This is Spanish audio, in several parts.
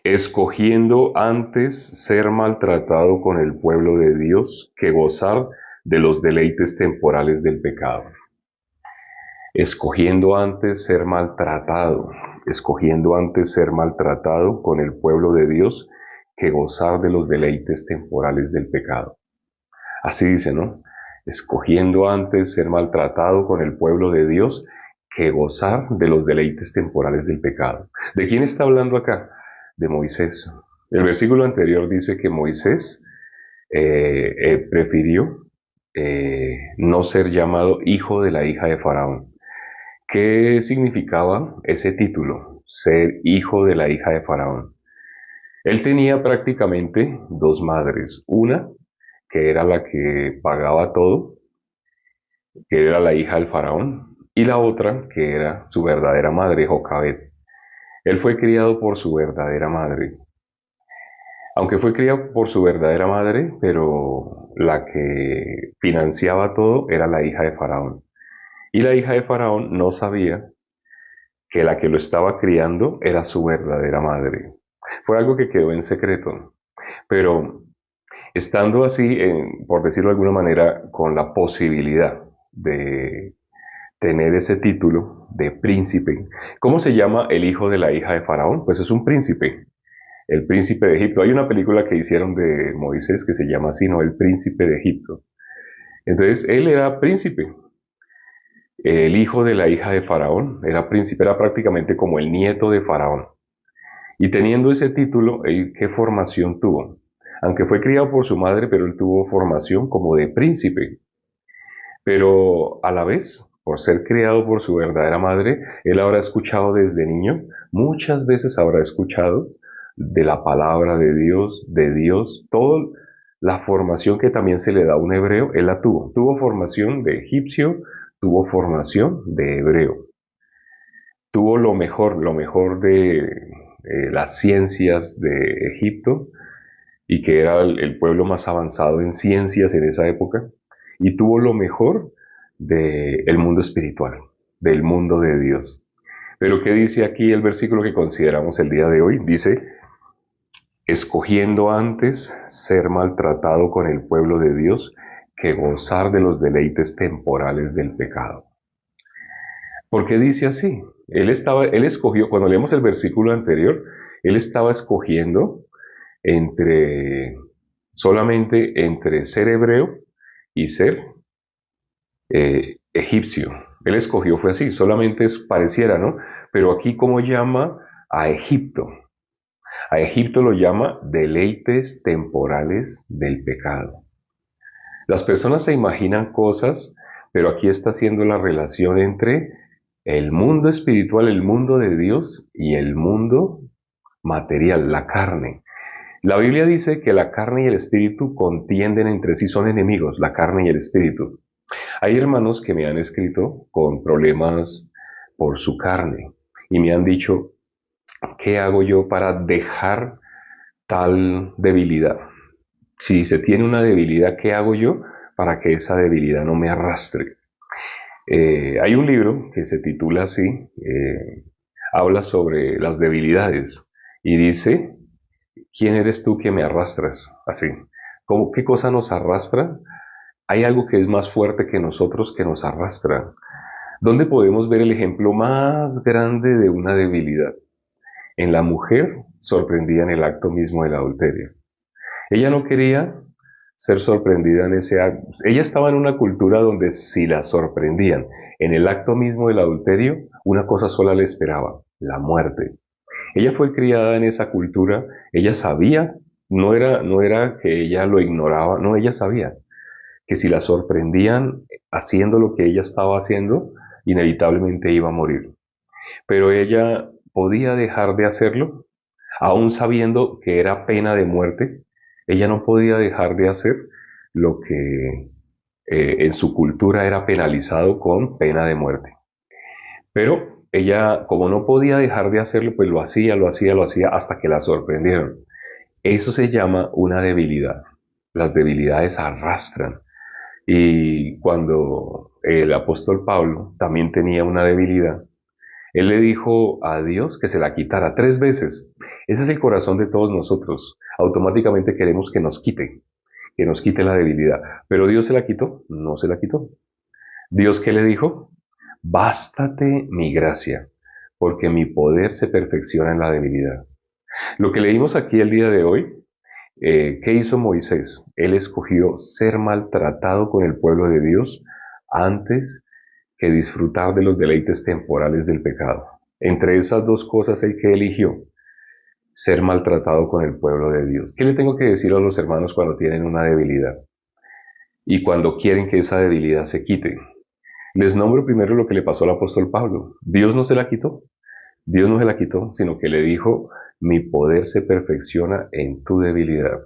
escogiendo antes ser maltratado con el pueblo de Dios que gozar de los deleites temporales del pecado. Escogiendo antes ser maltratado, escogiendo antes ser maltratado con el pueblo de Dios que gozar de los deleites temporales del pecado. Así dice, ¿no? Escogiendo antes ser maltratado con el pueblo de Dios que gozar de los deleites temporales del pecado. ¿De quién está hablando acá? De Moisés. El versículo anterior dice que Moisés prefirió no ser llamado hijo de la hija de Faraón. ¿Qué significaba ese título? Ser hijo de la hija de Faraón. Él tenía prácticamente dos madres. Una, que era la que pagaba todo, que era la hija del faraón, y la otra, que era su verdadera madre, Jocabet. Él fue criado por su verdadera madre. Aunque fue criado por su verdadera madre, pero la que financiaba todo era la hija de Faraón. Y la hija de Faraón no sabía que la que lo estaba criando era su verdadera madre. Fue algo que quedó en secreto. Pero estando así, por decirlo de alguna manera, con la posibilidad de tener ese título de príncipe. ¿Cómo se llama el hijo de la hija de Faraón? Pues es un príncipe, el príncipe de Egipto. Hay una película que hicieron de Moisés que se llama así, ¿no? El príncipe de Egipto. Entonces, él era príncipe. El hijo de la hija de Faraón era príncipe, era prácticamente como el nieto de Faraón. Y teniendo ese título, ¿qué formación tuvo? Aunque fue criado por su madre, pero él tuvo formación como de príncipe. Pero a la vez, por ser criado por su verdadera madre, él habrá escuchado desde niño, muchas veces habrá escuchado de la palabra de Dios, toda la formación que también se le da a un hebreo, él la tuvo. Tuvo formación de egipcio, tuvo formación de hebreo. Tuvo lo mejor de las ciencias de Egipto, y que era el pueblo más avanzado en ciencias en esa época, y tuvo lo mejor del mundo espiritual, del mundo de Dios. Pero ¿qué dice aquí el versículo que consideramos el día de hoy? Dice, escogiendo antes ser maltratado con el pueblo de Dios que gozar de los deleites temporales del pecado. ¿Por qué dice así? Él escogió, cuando leemos el versículo anterior, él estaba escogiendo entre solamente entre ser hebreo y ser egipcio. Él escogió, fue así, solamente pareciera, ¿no? Pero aquí, ¿cómo llama a Egipto? A Egipto lo llama deleites temporales del pecado. Las personas se imaginan cosas, pero aquí está haciendo la relación entre el mundo espiritual, el mundo de Dios, y el mundo material, la carne. La Biblia dice que la carne y el espíritu contienden entre sí, son enemigos, la carne y el espíritu. Hay hermanos que me han escrito con problemas por su carne y me han dicho, ¿qué hago yo para dejar tal debilidad? Si se tiene una debilidad, ¿qué hago yo para que esa debilidad no me arrastre? Hay un libro que se titula así, habla sobre las debilidades y dice, ¿quién eres tú que me arrastras? Así. ¿Qué cosa nos arrastra? Hay algo que es más fuerte que nosotros que nos arrastra. ¿Dónde podemos ver el ejemplo más grande de una debilidad? En la mujer sorprendida en el acto mismo del adulterio. Ella no quería ser sorprendida en ese acto. Ella estaba en una cultura donde si la sorprendían en el acto mismo del adulterio, una cosa sola le esperaba, la muerte. Ella fue criada en esa cultura, ella sabía, no era que ella lo ignoraba, no, ella sabía que si la sorprendían haciendo lo que ella estaba haciendo, inevitablemente iba a morir. Pero ella podía dejar de hacerlo, aún sabiendo que era pena de muerte. Ella no podía dejar de hacer lo que en su cultura era penalizado con pena de muerte. Pero ella, como no podía dejar de hacerlo, pues lo hacía, lo hacía, lo hacía hasta que la sorprendieron. Eso se llama una debilidad. Las debilidades arrastran. Y cuando el apóstol Pablo también tenía una debilidad, Él le dijo a Dios que se la quitara 3 veces. Ese es el corazón de todos nosotros. Automáticamente queremos que nos quite la debilidad. Pero Dios se la quitó, no se la quitó. Dios, ¿qué le dijo? Bástate mi gracia, porque mi poder se perfecciona en la debilidad. Lo que leímos aquí el día de hoy, ¿qué hizo Moisés? Él escogió ser maltratado con el pueblo de Dios antes que disfrutar de los deleites temporales del pecado. Entre esas dos cosas, el que eligió ser maltratado con el pueblo de Dios. ¿Qué le tengo que decir a los hermanos cuando tienen una debilidad y cuando quieren que esa debilidad se quite? Les nombro primero lo que le pasó al apóstol Pablo. Dios no se la quitó. Dios no se la quitó, sino que le dijo, mi poder se perfecciona en tu debilidad.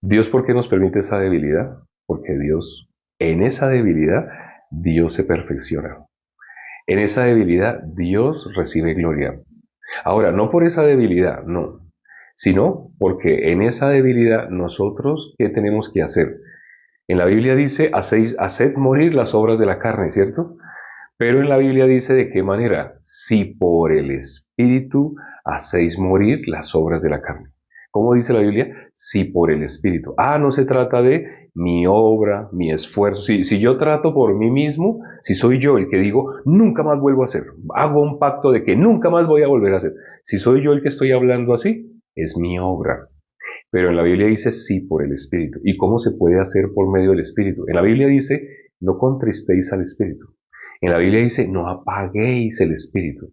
Dios, ¿por qué nos permite esa debilidad? Porque Dios, en esa debilidad, Dios se perfecciona. En esa debilidad, Dios recibe gloria. Ahora, no por esa debilidad, no, sino porque en esa debilidad nosotros, ¿qué tenemos que hacer? En la Biblia dice, haced morir las obras de la carne, ¿cierto? Pero en la Biblia dice de qué manera, si por el Espíritu hacéis morir las obras de la carne. ¿Cómo dice la Biblia? Si por el Espíritu. No se trata de mi obra, mi esfuerzo. Si yo trato por mí mismo, si soy yo el que digo, nunca más vuelvo a hacer, hago un pacto de que nunca más voy a volver a hacer. Si soy yo el que estoy hablando así, es mi obra. Pero en la Biblia dice sí por el Espíritu. ¿Y cómo se puede hacer por medio del Espíritu? En la Biblia dice, no contristéis al Espíritu. En la Biblia dice, no apaguéis el Espíritu.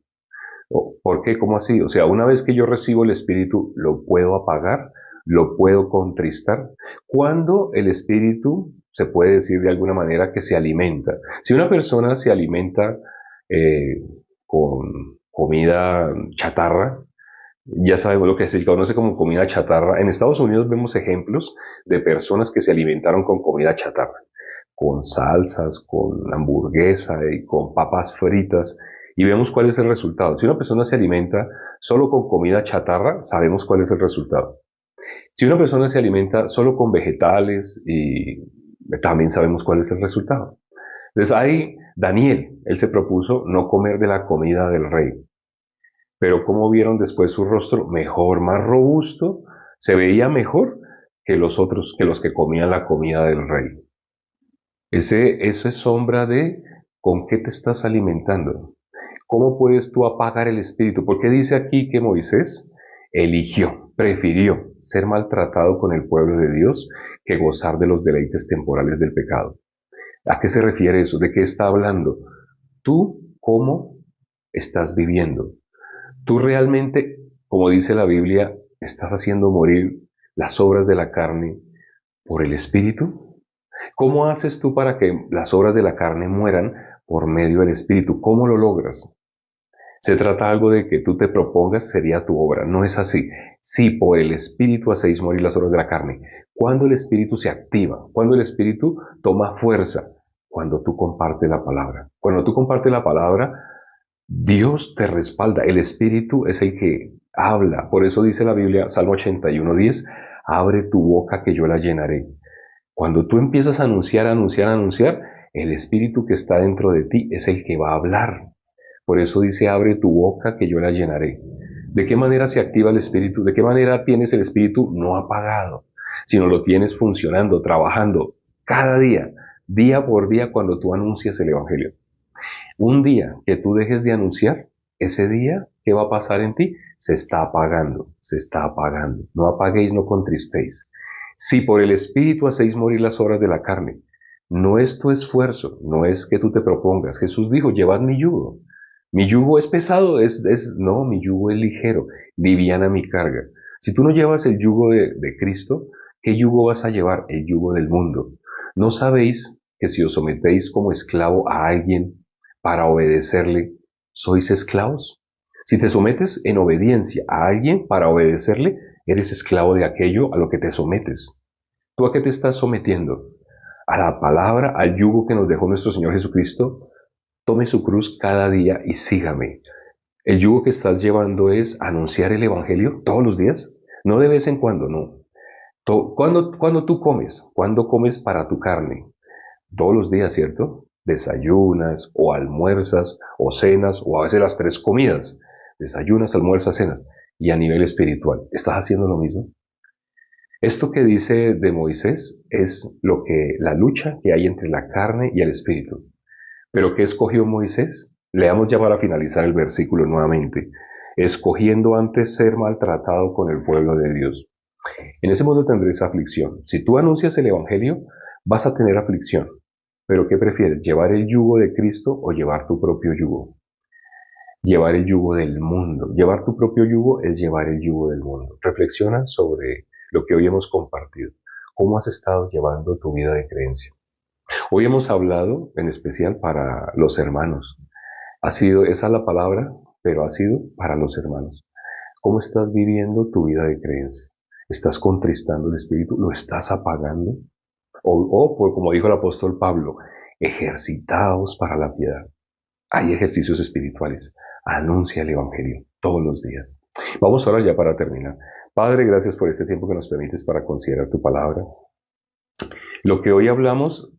¿Por qué? ¿Cómo así? O sea, una vez que yo recibo el Espíritu, ¿lo puedo apagar? ¿Lo puedo contristar? Cuando el Espíritu, se puede decir de alguna manera, que se alimenta. Si una persona se alimenta con comida chatarra, ya sabemos lo que se conoce como comida chatarra. En Estados Unidos vemos ejemplos de personas que se alimentaron con comida chatarra, con salsas, con hamburguesa y con papas fritas, y vemos cuál es el resultado. Si una persona se alimenta solo con comida chatarra, sabemos cuál es el resultado. Si una persona se alimenta solo con vegetales, y también sabemos cuál es el resultado. Entonces ahí Daniel, él se propuso no comer de la comida del rey. Pero ¿cómo vieron después su rostro? Mejor, más robusto, se veía mejor que los otros, que los que comían la comida del rey. Eso es sombra de con qué te estás alimentando. ¿Cómo puedes tú apagar el espíritu? Porque dice aquí que Moisés prefirió ser maltratado con el pueblo de Dios que gozar de los deleites temporales del pecado. ¿A qué se refiere eso? ¿De qué está hablando? ¿Tú cómo estás viviendo? ¿Tú realmente, como dice la Biblia, estás haciendo morir las obras de la carne por el espíritu? ¿Cómo haces tú para que las obras de la carne mueran por medio del Espíritu? ¿Cómo lo logras? Se trata algo de que tú te propongas, sería tu obra. No es así. Si por el Espíritu hacéis morir las obras de la carne. Cuando el Espíritu se activa, cuando el Espíritu toma fuerza, cuando tú compartes la palabra. Cuando tú compartes la palabra, Dios te respalda. El Espíritu es el que habla. Por eso dice la Biblia, Salmo 81:10, abre tu boca que yo la llenaré. Cuando tú empiezas a anunciar, el espíritu que está dentro de ti es el que va a hablar. Por eso dice, abre tu boca que yo la llenaré. ¿De qué manera se activa el espíritu? ¿De qué manera tienes el espíritu no apagado? Sino lo tienes funcionando, trabajando cada día, día por día cuando tú anuncias el evangelio. Un día que tú dejes de anunciar, ese día, ¿qué va a pasar en ti? Se está apagando, se está apagando. No apaguéis, no contristéis. Si por el Espíritu hacéis morir las obras de la carne, no es tu esfuerzo, no es que tú te propongas. Jesús dijo, llevad mi yugo. Mi yugo es pesado, no, mi yugo es ligero, liviana mi carga. Si tú no llevas el yugo de Cristo, ¿qué yugo vas a llevar? El yugo del mundo. ¿No sabéis que si os sometéis como esclavo a alguien para obedecerle, sois esclavos? Si te sometes en obediencia a alguien para obedecerle, eres esclavo de aquello a lo que te sometes. ¿Tú a qué te estás sometiendo? A la palabra, al yugo que nos dejó nuestro Señor Jesucristo. Tome su cruz cada día y sígame. El yugo que estás llevando es anunciar el Evangelio todos los días, no de vez en cuando, no. ¿Cuándo tú comes? ¿Cuándo comes para tu carne? Todos los días, ¿cierto? Desayunas o almuerzas o cenas o a veces las tres comidas. Desayunas, almuerzas, cenas. Y a nivel espiritual, ¿estás haciendo lo mismo? Esto que dice de Moisés es la lucha que hay entre la carne y el espíritu. ¿Pero qué escogió Moisés? Leamos ya para finalizar el versículo nuevamente. Escogiendo antes ser maltratado con el pueblo de Dios. En ese mundo tendréis aflicción. Si tú anuncias el Evangelio, vas a tener aflicción. ¿Pero qué prefieres? ¿Llevar el yugo de Cristo o llevar tu propio yugo? Llevar el yugo del mundo. Llevar tu propio yugo es llevar el yugo del mundo. Reflexiona sobre lo que hoy hemos compartido. ¿Cómo has estado llevando tu vida de creencia? Hoy hemos hablado en especial para los hermanos. Esa es la palabra, pero ha sido para los hermanos. ¿Cómo estás viviendo tu vida de creencia? ¿Estás contristando el Espíritu? ¿Lo estás apagando? Pues, como dijo el apóstol Pablo, ejercitaos para la piedad. Hay ejercicios espirituales. Anuncia el Evangelio todos los días. Vamos ahora ya para terminar. Padre, gracias por este tiempo que nos permites para considerar tu palabra. Lo que hoy hablamos,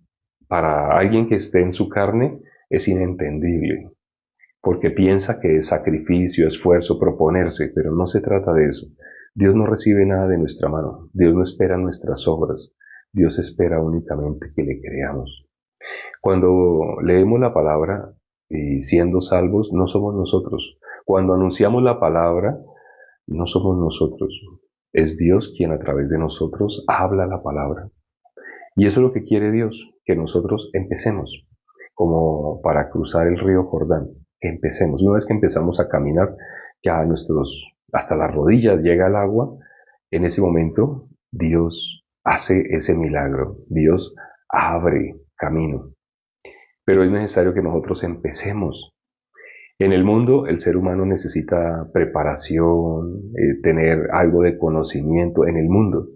para alguien que esté en su carne, es inentendible, porque piensa que es sacrificio, esfuerzo, proponerse, pero no se trata de eso. Dios no recibe nada de nuestra mano. Dios no espera nuestras obras. Dios espera únicamente que le creamos. Cuando leemos la palabra y siendo salvos, no somos nosotros. Cuando anunciamos la palabra, no somos nosotros. Es Dios quien a través de nosotros habla la palabra. Y eso es lo que quiere Dios, que nosotros empecemos, como para cruzar el río Jordán. Que empecemos. Una vez que empezamos a caminar, ya hasta las rodillas llega el agua, en ese momento Dios hace ese milagro. Dios abre camino. Pero es necesario que nosotros empecemos. En el mundo el ser humano necesita preparación, tener algo de conocimiento en el mundo,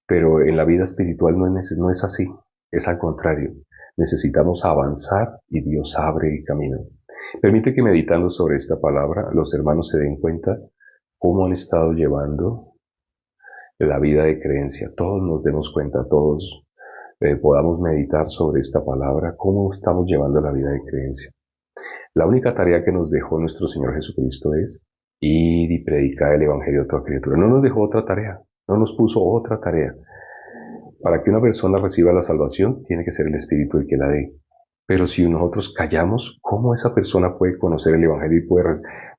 pero en la vida espiritual no es así, es al contrario. Necesitamos avanzar y Dios abre el camino. Permite que meditando sobre esta palabra los hermanos se den cuenta cómo han estado llevando la vida de creencia. Todos nos demos cuenta, todos podamos meditar sobre esta palabra, cómo estamos llevando la vida de creencia. La única tarea que nos dejó nuestro Señor Jesucristo es ir y predicar el Evangelio a toda criatura. No nos dejó otra tarea, no nos puso otra tarea. Para que una persona reciba la salvación, tiene que ser el Espíritu el que la dé. Pero si nosotros callamos, ¿cómo esa persona puede conocer el Evangelio y puede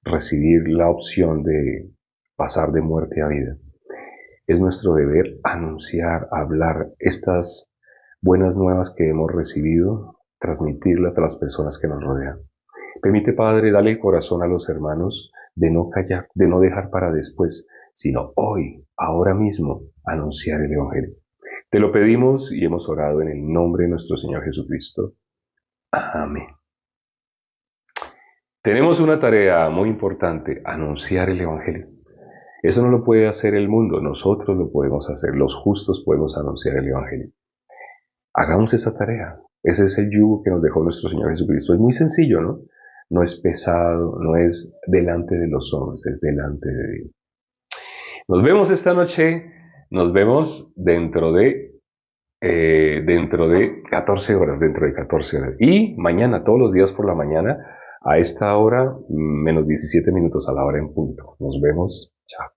recibir la opción de pasar de muerte a vida? Es nuestro deber anunciar, hablar estas buenas nuevas que hemos recibido, transmitirlas a las personas que nos rodean. Permite, Padre, darle el corazón a los hermanos de no callar, de no dejar para después, sino hoy, ahora mismo, anunciar el Evangelio. Te lo pedimos y hemos orado en el nombre de nuestro Señor Jesucristo. Amén. Tenemos una tarea muy importante, anunciar el Evangelio. Eso no lo puede hacer el mundo, nosotros lo podemos hacer, los justos podemos anunciar el Evangelio. Hagamos esa tarea. Ese es el yugo que nos dejó nuestro Señor Jesucristo. Es muy sencillo, ¿no? No es pesado, no es delante de los hombres, es delante de Dios. Nos vemos esta noche, nos vemos dentro de 14 horas, Y mañana, todos los días por la mañana, a esta hora, menos 17 minutos a la hora en punto. Nos vemos. Chao.